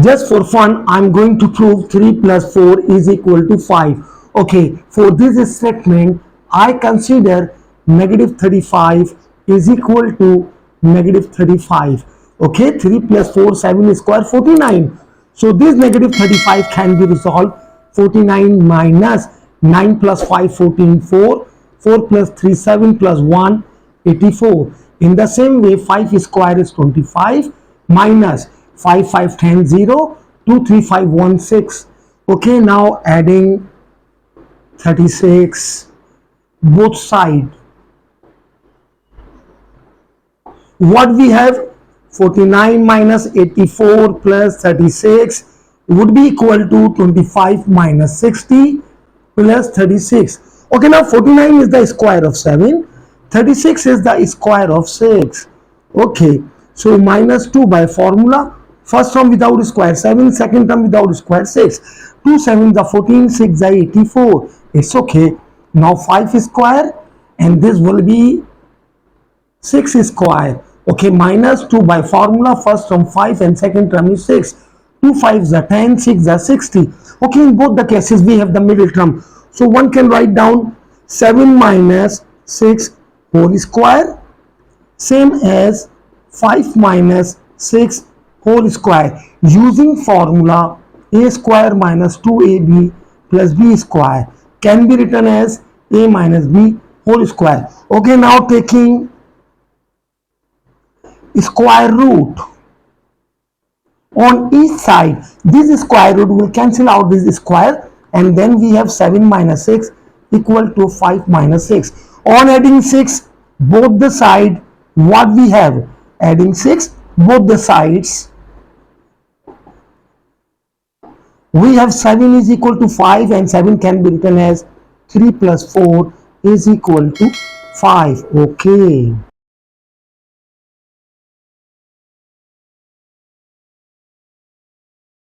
Just for fun, I'm going to prove 3 plus 4 is equal to 5. Okay, for this statement, I consider negative 35 is equal to negative 35. Okay, 3 plus 4, 7 square, 49. So this negative 35 can be resolved. 49 minus 9 plus 5, 14, 4. 4 plus 3, 7 plus 1, 84. In the same way, 5 square is 25 minus 5, 5, 10, 0, 2, 3, 5, 1, 6. Okay, now adding 36 both sides. What we have, 49 minus 84 plus 36 would be equal to 25 minus 60 plus 36. Okay, now 49 is the square of 7, 36 is the square of 6. Okay, so minus 2 by formula. First term without square 7, second term without square 6. 2 7 the 14, 6 the 84. It's okay. Now 5 square and this will be 6 square. Okay, minus 2 by formula. First term 5 and second term is 6. 2 5s are 10, 6 are 60. Okay, in both the cases we have the middle term. So one can write down 7 minus 6 whole square, same as 5 minus 6 whole square. Using formula, a square minus 2ab plus b square can be written as a minus b whole square. Okay, now taking square root on each side, this square root will cancel out this square, and then we have 7 minus 6 equal to 5 minus 6. On adding 6 both the side, what we have, adding 6 both the sides, we have 7 is equal to 5, and 7 can be written as 3 plus 4 is equal to 5. Okay.